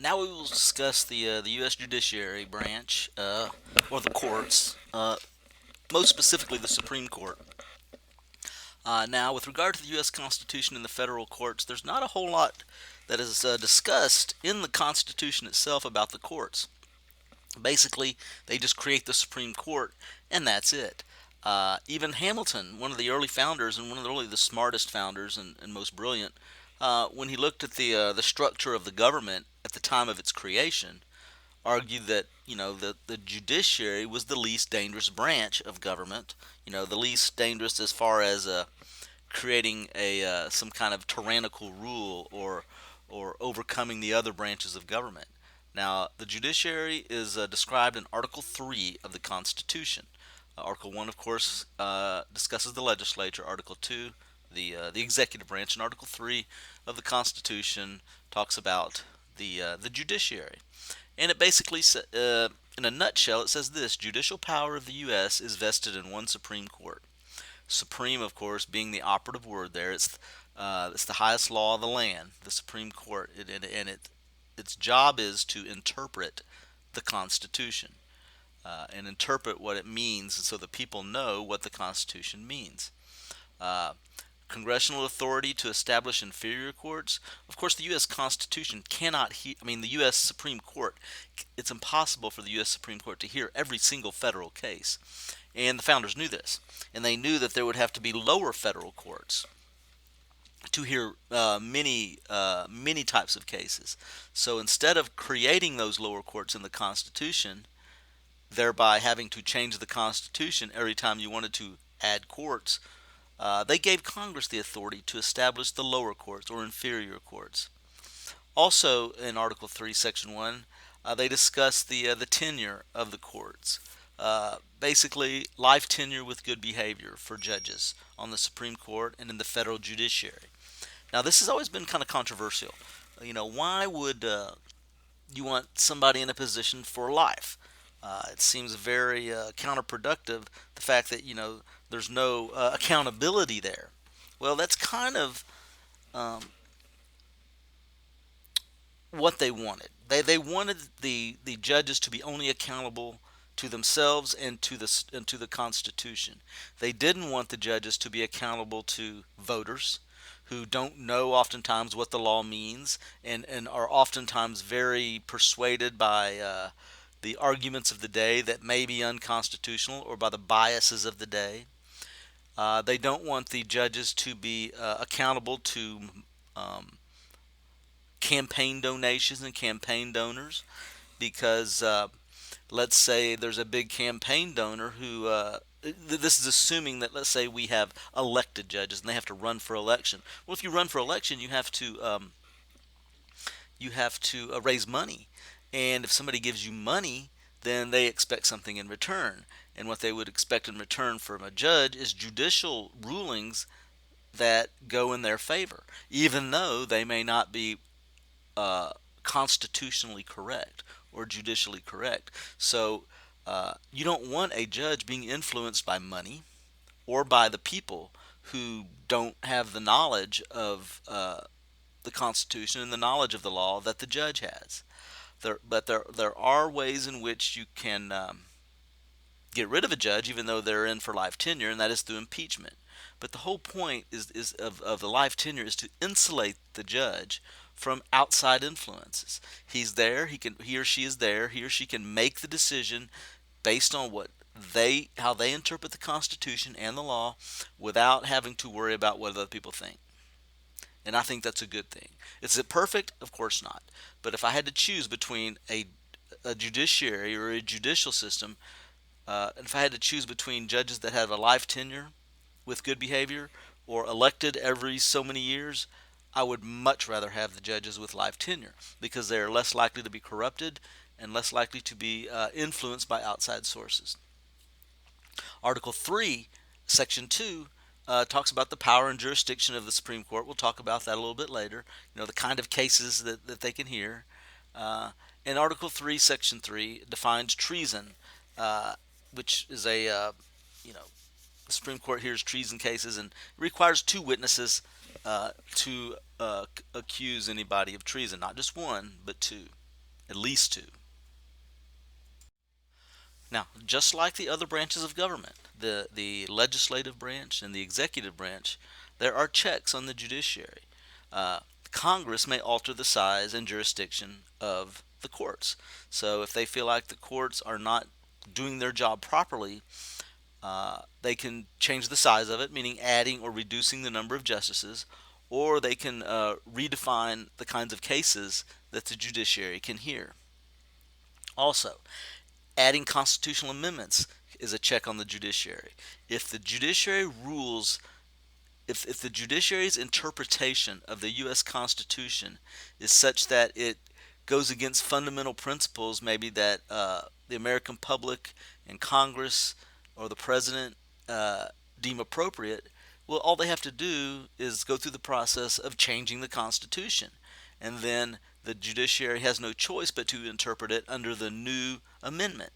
Now we will discuss the U.S. Judiciary branch, or the courts, most specifically the Supreme Court. Now, with regard to the U.S. Constitution and the federal courts, there's not a whole lot that is discussed in the Constitution itself about the courts. Basically, they just create the Supreme Court, and that's it. Even Hamilton, one of the early founders and one of the smartest founders and most brilliant, when he looked at the structure of the government at the time of its creation, argued that the judiciary was the least dangerous branch of government. The least dangerous as far as creating a some kind of tyrannical rule or overcoming the other branches of government. Now, the judiciary is described in Article 3 of the Constitution. Article 1, of course, discusses the legislature. Article 2, the executive branch, and Article 3 of the Constitution talks about the judiciary. And it basically, in a nutshell, it says this: judicial power of the U.S. is vested in one Supreme Court. Supreme, of course, being the operative word there. It's the highest law of the land, the Supreme Court, its job is to interpret the Constitution and interpret what it means, so that people know what the Constitution means. Uh, Congressional authority to establish inferior courts. Of course, the U.S. Constitution cannot the U.S. Supreme Court, it's impossible for the U.S. Supreme Court to hear every single federal case. And the founders knew this. And they knew that there would have to be lower federal courts to hear many types of cases. So instead of creating those lower courts in the Constitution, thereby having to change the Constitution every time you wanted to add courts, they gave Congress the authority to establish the lower courts or inferior courts. Also, in Article 3, Section 1, they discuss the tenure of the courts. Basically, life tenure with good behavior for judges on the Supreme Court and in the federal judiciary. Now, this has always been kind of controversial. Why would you want somebody in a position for life? It seems very counterproductive, the fact that there's no accountability there. Well, that's kind of um, what they wanted. They wanted the judges to be only accountable to themselves and to the Constitution. They didn't want the judges to be accountable to voters who don't know oftentimes what the law means, and are oftentimes very persuaded by the arguments of the day that may be unconstitutional, or by the biases of the day. They don't want the judges to be accountable to um, campaign donations and campaign donors, because let's say there's a big campaign donor who this is assuming that, let's say, we have elected judges and they have to run for election. Well, if you run for election, you have to raise money, and if somebody gives you money, then they expect something in return. And what they would expect in return from a judge is judicial rulings that go in their favor, even though they may not be uh, constitutionally correct or judicially correct. So you don't want a judge being influenced by money or by the people who don't have the knowledge of the Constitution and the knowledge of the law that the judge has. But there are ways in which you can get rid of a judge, even though they're in for life tenure, and that is through impeachment. But the whole point of the life tenure is to insulate the judge from outside influences. He's there. He or she is there. He or she can make the decision based on how they interpret the Constitution and the law, without having to worry about what other people think. And I think that's a good thing. Is it perfect? Of course not. But if I had to choose between a judiciary or a judicial system, if I had to choose between judges that have a life tenure with good behavior, or elected every so many years, I would much rather have the judges with life tenure, because they are less likely to be corrupted and less likely to be influenced by outside sources. Article 3, Section 2, talks about the power and jurisdiction of the Supreme Court. We'll talk about that a little bit later. The kind of cases that they can hear. And Article 3, Section 3 defines treason, which is you know, the Supreme Court hears treason cases and requires two witnesses to accuse anybody of treason, not just one, but two. at least two. Now, just like the other branches of government, the legislative branch and the executive branch, there are checks on the judiciary. Uh, Congress may alter the size and jurisdiction of the courts. So if they feel like the courts are not doing their job properly, they can change the size of it, meaning adding or reducing the number of justices, or they can redefine the kinds of cases that the judiciary can hear. Also, adding constitutional amendments is a check on the judiciary. If the judiciary rules, if the judiciary's interpretation of the U.S. Constitution is such that it goes against fundamental principles, maybe that the American public and Congress or the president deem appropriate, well, all they have to do is go through the process of changing the Constitution. And then the judiciary has no choice but to interpret it under the new amendment.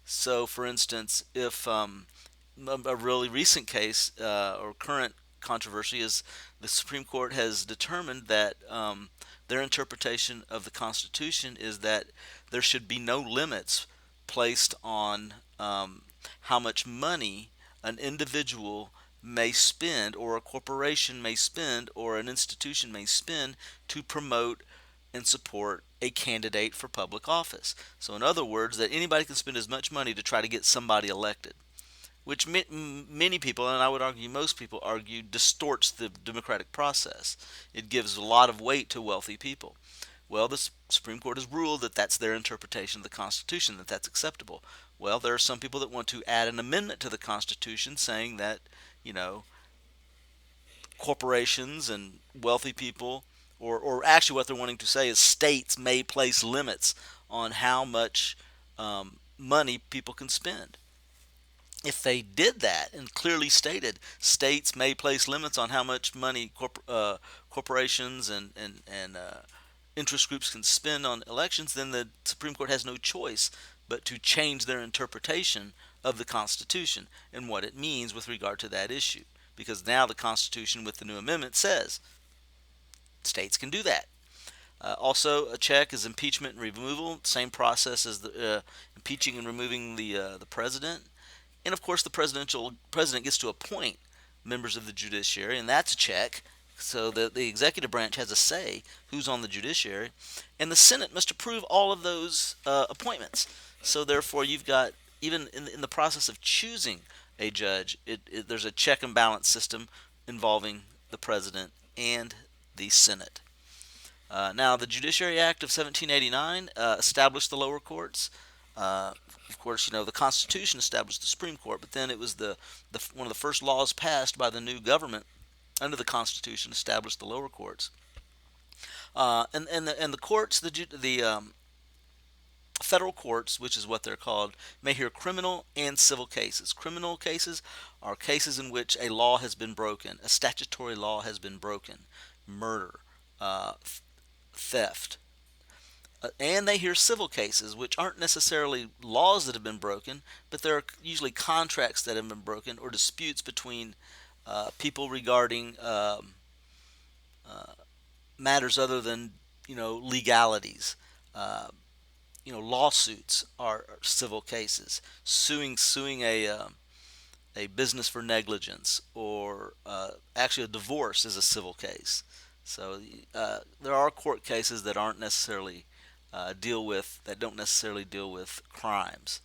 So, for instance, if a really recent case or current controversy is the Supreme Court has determined that their interpretation of the Constitution is that there should be no limits placed on how much money an individual may spend, or a corporation may spend, or an institution may spend to promote and support a candidate for public office. So, in other words, that anybody can spend as much money to try to get somebody elected, which many people, and I would argue most people, argue distorts the democratic process. It gives a lot of weight to wealthy people. Well, the Supreme Court has ruled that that's their interpretation of the Constitution, that that's acceptable. Well, there are some people that want to add an amendment to the Constitution saying that, you know, corporations and wealthy people, or actually what they're wanting to say is states may place limits on how much money people can spend. If they did that and clearly stated states may place limits on how much money corporations and interest groups can spend on elections, then the Supreme Court has no choice but to change their interpretation of the Constitution and what it means with regard to that issue. Because now the Constitution, with the new amendment, says states can do that. Also, a check is impeachment and removal, same process as the impeaching and removing the president. And of course, the president gets to appoint members of the judiciary, and that's a check. So the executive branch has a say who's on the judiciary, and the Senate must approve all of those appointments. So therefore, you've got, even in the process of choosing a judge, there's a check and balance system involving the president and the Senate. Now, the Judiciary Act of 1789 established the lower courts. Of course, you know, the Constitution established the Supreme Court, but then it was one of the first laws passed by the new government under the Constitution established the lower courts. And the courts, the federal courts, which is what they're called, may hear criminal and civil cases. Criminal cases are cases in which a law has been broken, a statutory law has been broken, murder, theft. And they hear civil cases, which aren't necessarily laws that have been broken, but they're usually contracts that have been broken, or disputes between people regarding matters other than, legalities. Lawsuits are civil cases. Suing a business for negligence, or actually a divorce is a civil case. So there are court cases that aren't necessarily don't necessarily deal with crimes.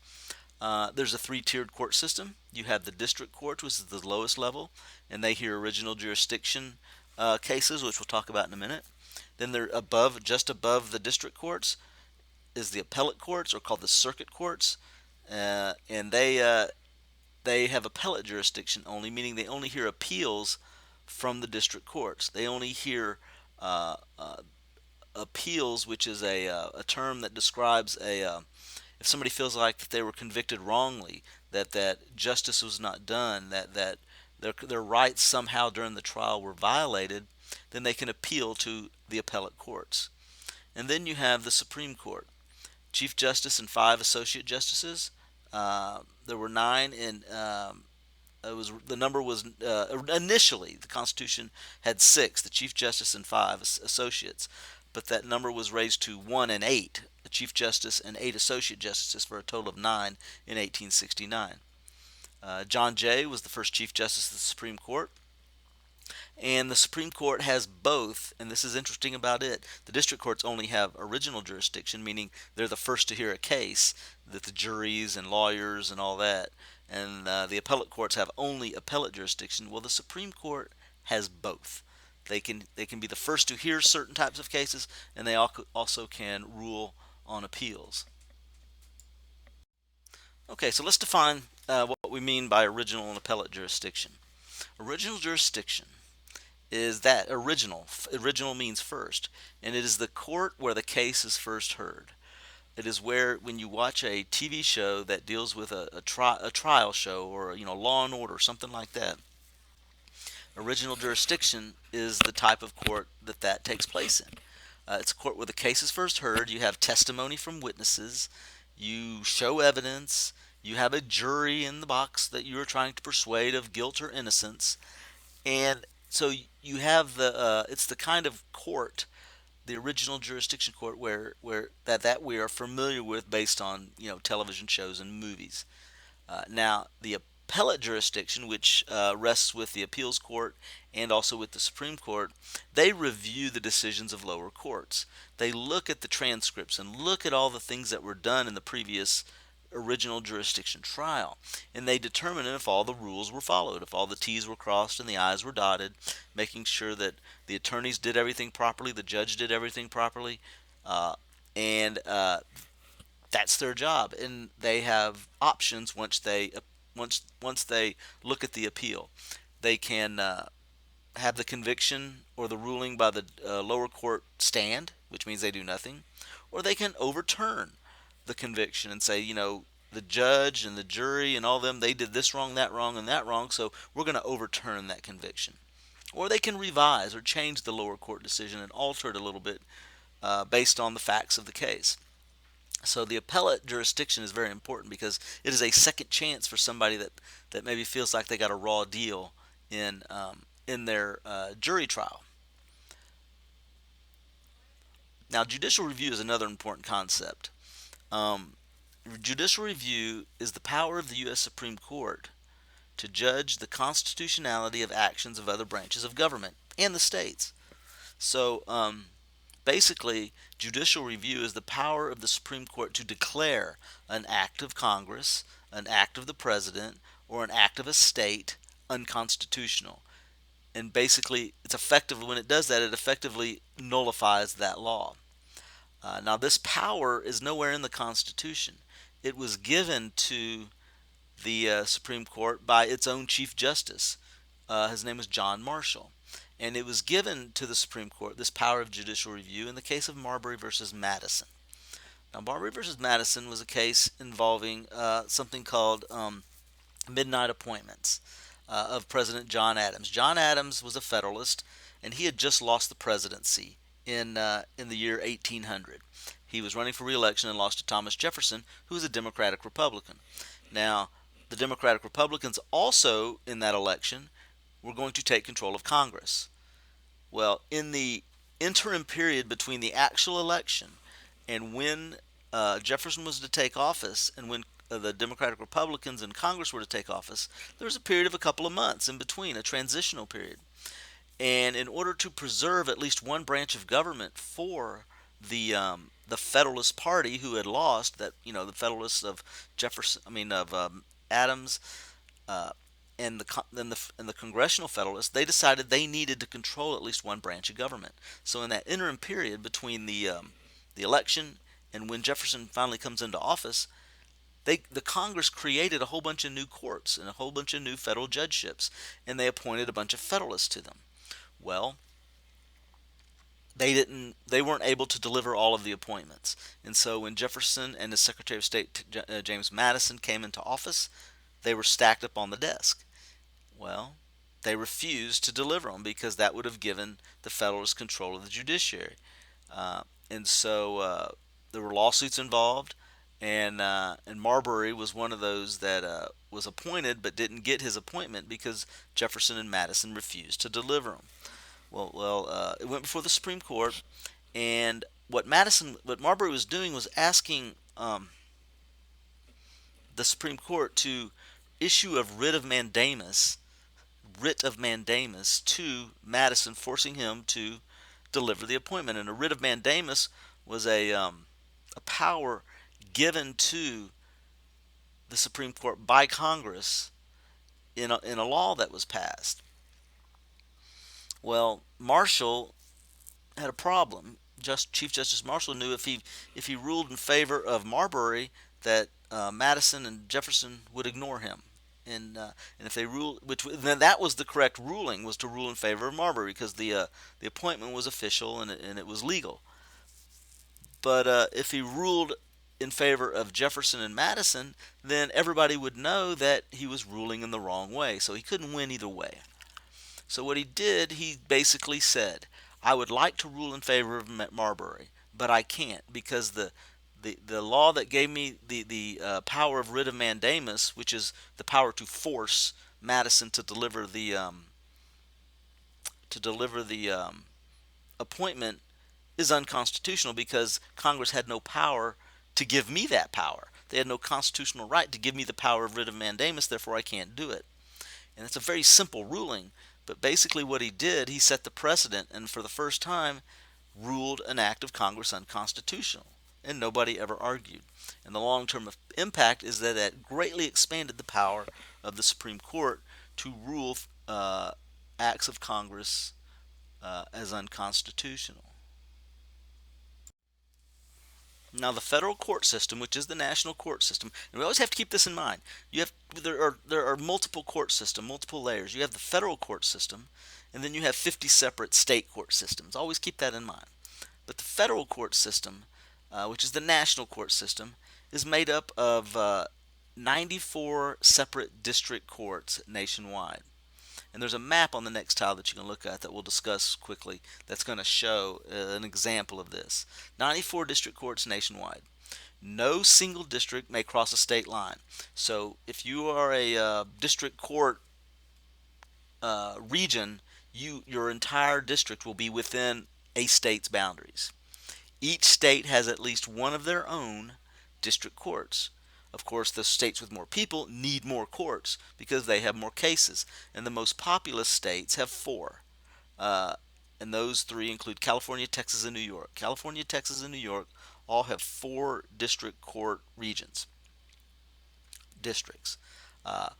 There's a three-tiered court system. You have the district court, which is the lowest level, and they hear original jurisdiction cases, which we'll talk about in a minute. Then just above the district courts, is the appellate courts, or called the circuit courts, and they have appellate jurisdiction only, meaning they only hear appeals from the district courts. They only hear appeals, which is a term that describes if somebody feels like that they were convicted wrongly, that justice was not done, that their rights somehow during the trial were violated, then they can appeal to the appellate courts. And then you have the Supreme Court, Chief Justice and 5 associate justices. There were 9, and the number was initially the Constitution had 6, the Chief Justice and 5 associates. but that number was raised to 1 and 8, a Chief Justice and 8 Associate Justices, for a total of 9 in 1869. John Jay was the first Chief Justice of the Supreme Court. And the Supreme Court has both, and this is interesting about it. The district courts only have original jurisdiction, meaning they're the first to hear a case, that the juries and lawyers and all that. And the appellate courts have only appellate jurisdiction. Well, the Supreme Court has both. They can be the first to hear certain types of cases, and they also can rule on appeals. Okay, so let's define what we mean by original and appellate jurisdiction. Original jurisdiction is that original. Original means first, and it is the court where the case is first heard. It is where, when you watch a TV show that deals with a trial show, or Law and Order, something like that, original jurisdiction is the type of court that takes place in. It's a court where the case is first heard. You have testimony from witnesses. You show evidence. You have a jury in the box that you are trying to persuade of guilt or innocence. And so you have it's the kind of court, the original jurisdiction court, where that we are familiar with based on television shows and movies. Now, the appellate jurisdiction, which rests with the appeals court and also with the Supreme Court, they review the decisions of lower courts. They look at the transcripts and look at all the things that were done in the previous original jurisdiction trial, and they determine if all the rules were followed, if all the T's were crossed and the I's were dotted, making sure that the attorneys did everything properly, the judge did everything properly, and that's their job. And they have options once they look at the appeal. They can have the conviction or the ruling by the lower court stand, which means they do nothing, or they can overturn the conviction and say, the judge and the jury and all of them, they did this wrong, that wrong, and that wrong, so we're going to overturn that conviction. Or they can revise or change the lower court decision and alter it a little bit based on the facts of the case. So the appellate jurisdiction is very important because it is a second chance for somebody that maybe feels like they got a raw deal in their jury trial. Now, judicial review is another important concept. Judicial review is the power of the U.S. Supreme Court to judge the constitutionality of actions of other branches of government and the states. So, basically, judicial review is the power of the Supreme Court to declare an act of Congress, an act of the President, or an act of a state unconstitutional. And basically, it's effectively, when it does that, it effectively nullifies that law. Now, this power is nowhere in the Constitution. It was given to the Supreme Court by its own Chief Justice. His name was John Marshall. And it was given to the Supreme Court, this power of judicial review, in the case of Marbury versus Madison. Now, Marbury versus Madison was a case involving something called midnight appointments of President John Adams. John Adams was a Federalist, and he had just lost the presidency in the year 1800. He was running for re-election and lost to Thomas Jefferson, who was a Democratic Republican. Now, the Democratic Republicans also, in that election, were going to take control of Congress. Well, in the interim period between the actual election and when Jefferson was to take office, and when the Democratic Republicans in Congress were to take office, there was a period of a couple of months in between, a transitional period. And in order to preserve at least one branch of government for the Federalist Party, who had lost, that the Federalists of Adams, and the Congressional Federalists, they decided they needed to control at least one branch of government. So in that interim period between the election and when Jefferson finally comes into office, the Congress created a whole bunch of new courts and a whole bunch of new federal judgeships, and they appointed a bunch of Federalists to them. Well, they weren't able to deliver all of the appointments, and so when Jefferson and his Secretary of State James Madison came into office, they were stacked up on the desk. Well, they refused to deliver them because that would have given the Federalists control of the judiciary, and so there were lawsuits involved, and Marbury was one of those that was appointed but didn't get his appointment because Jefferson and Madison refused to deliver them. Well, it went before the Supreme Court, And what Marbury was doing was asking the Supreme Court to issue a writ of mandamus to Madison, forcing him to deliver the appointment. And a writ of mandamus was a power given to the Supreme Court by Congress in a law that was passed. Well, Marshall had a problem. Chief Justice Marshall knew if he ruled in favor of Marbury, that Madison and Jefferson would ignore him, and if they ruled, which then that was the correct ruling, was to rule in favor of Marbury because the appointment was official and it was legal. But if he ruled in favor of Jefferson and Madison, then everybody would know that he was ruling in the wrong way. So he couldn't win either way. So what he did, he basically said, I would like to rule in favor of Marbury, but I can't because the law that gave me the power of writ of mandamus, which is the power to force Madison to deliver the appointment, is unconstitutional because Congress had no power to give me that power. They had no constitutional right to give me the power of writ of mandamus, therefore I can't do it. And it's a very simple ruling, but basically what he did, he set the precedent and for the first time ruled an act of Congress unconstitutional. And nobody ever argued. And the long-term impact is that it greatly expanded the power of the Supreme Court to rule acts of Congress as unconstitutional. Now, the federal court system, which is the national court system, and we always have to keep this in mind. There are multiple court systems, multiple layers. You have the federal court system, and then you have 50 separate state court systems. Always keep that in mind. But the federal court system, which is the national court system, is made up of 94 separate district courts nationwide. And there's a map on the next tile that you can look at that we'll discuss quickly that's going to show an example of this. 94 district courts nationwide. No single district may cross a state line. So if you are a district court region, your entire district will be within a state's boundaries. Each state has at least one of their own district courts. Of course, the states with more people need more courts because they have more cases. And the most populous states have four. Uh, and those three include California, Texas, and New York. California, Texas, and New York all have four district court regions, districts. Uh,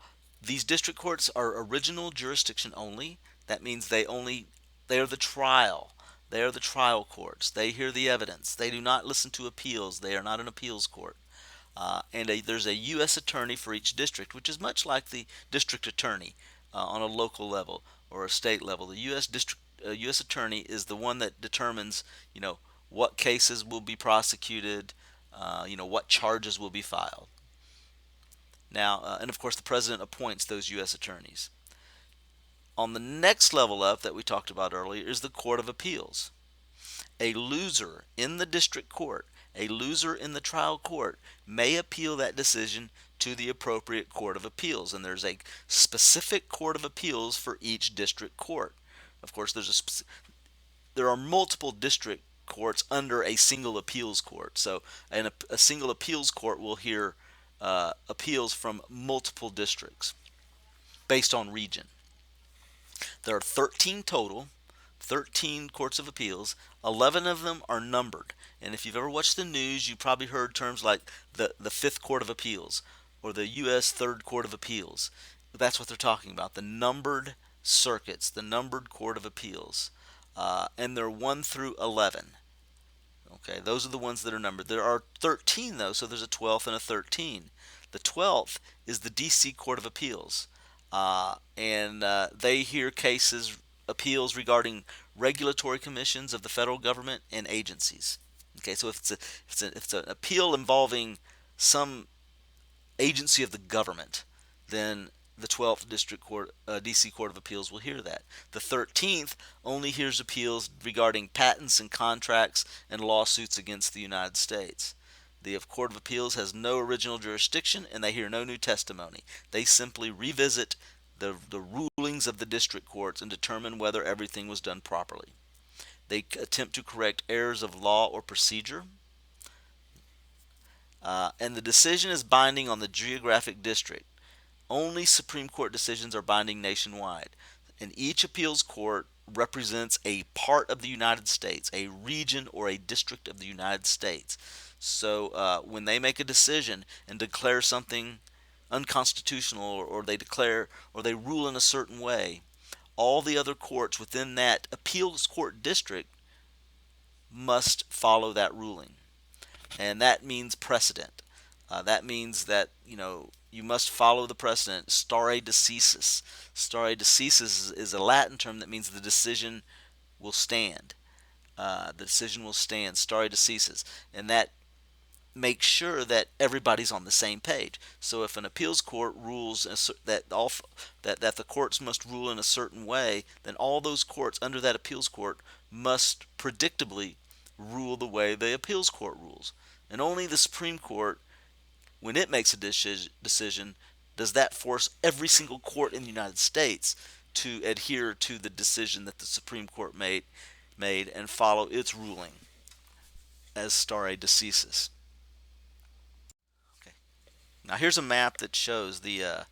these district courts are original jurisdiction only. That means they are the trial. They are the trial courts. They hear the evidence. They do not listen to appeals. They are not an appeals court. There's a U.S. attorney for each district, which is much like the district attorney on a local level or a state level. The U.S. attorney is the one that determines, what cases will be prosecuted, what charges will be filed. Now, and of course, the president appoints those U.S. attorneys. On the next level up that we talked about earlier is the Court of Appeals. A loser in the district court, a loser in the trial court, may appeal that decision to the appropriate Court of Appeals, and there's a specific Court of Appeals for each district court. Of course, there are multiple district courts under a single appeals court, so a single appeals court will hear appeals from multiple districts based on region. There are 13 total, 13 courts of appeals. 11 of them are numbered. And if you've ever watched the news, you probably heard terms like the Fifth Court of Appeals or the U.S. Third Court of Appeals. That's what they're talking about, the numbered circuits, the numbered Court of Appeals. And they're 1 through 11. Okay, those are the ones that are numbered. There are 13, though, so there's a 12th and a 13. The 12th is the D.C. Court of Appeals. And they hear appeals regarding regulatory commissions of the federal government and agencies. Okay, so if it's an appeal involving some agency of the government, then the 12th District Court, D.C. Court of Appeals will hear that. The 13th only hears appeals regarding patents and contracts and lawsuits against the United States. The Court of Appeals has no original jurisdiction and they hear no new testimony. They simply revisit the rulings of the district courts and determine whether everything was done properly. They attempt to correct errors of law or procedure. And the decision is binding on the geographic district. Only Supreme Court decisions are binding nationwide. And each appeals court represents a part of the United States, a region or a district of the United States. So when they make a decision and declare something unconstitutional, or they declare or they rule in a certain way, all the other courts within that appeals court district must follow that ruling. And that means precedent. That means that you must follow the precedent. Stare decisis. Stare decisis is a Latin term that means the decision will stand. The decision will stand. Stare decisis, and that make sure that everybody's on the same page. So if an appeals court rules that the courts must rule in a certain way, then all those courts under that appeals court must predictably rule the way the appeals court rules. And only the Supreme Court, when it makes a decision, does that force every single court in the United States to adhere to the decision that the Supreme Court made and follow its ruling as stare decisis. Okay. Now here's a map that shows the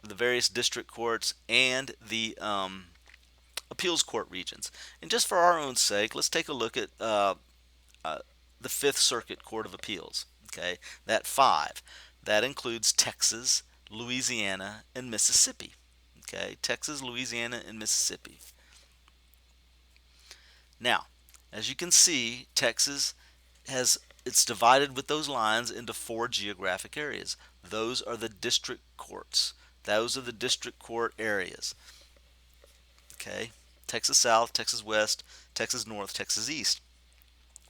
various district courts and the appeals court regions. And just for our own sake, let's take a look at the Fifth Circuit Court of Appeals. Okay, that 5. That includes Texas, Louisiana, and Mississippi. Okay, Texas, Louisiana, and Mississippi. Now, as you can see, Texas it's divided with those lines into 4 geographic areas. Those are the district courts. Those are the district court areas. Okay, Texas South, Texas West, Texas North, Texas East.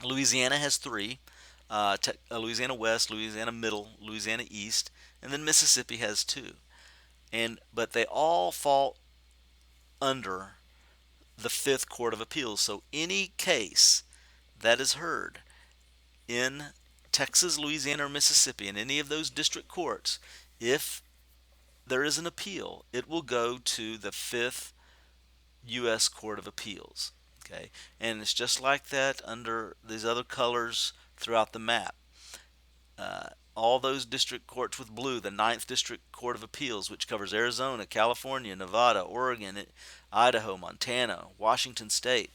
Louisiana has 3. Louisiana West, Louisiana Middle, Louisiana East, and then Mississippi has 2. But they all fall under the Fifth Court of Appeals. So any case that is heard in Texas, Louisiana, or Mississippi, in any of those district courts, if there is an appeal, it will go to the Fifth U.S. Court of Appeals. Okay, and it's just like that under these other colors throughout the map. All those district courts with blue, the Ninth District Court of Appeals, which covers Arizona, California, Nevada, Oregon, Idaho, Montana, Washington State.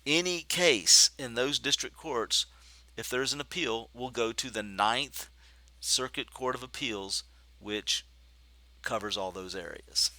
Any case in those district courts, if there's an appeal, will go to the Ninth Circuit Court of Appeals, which covers all those areas.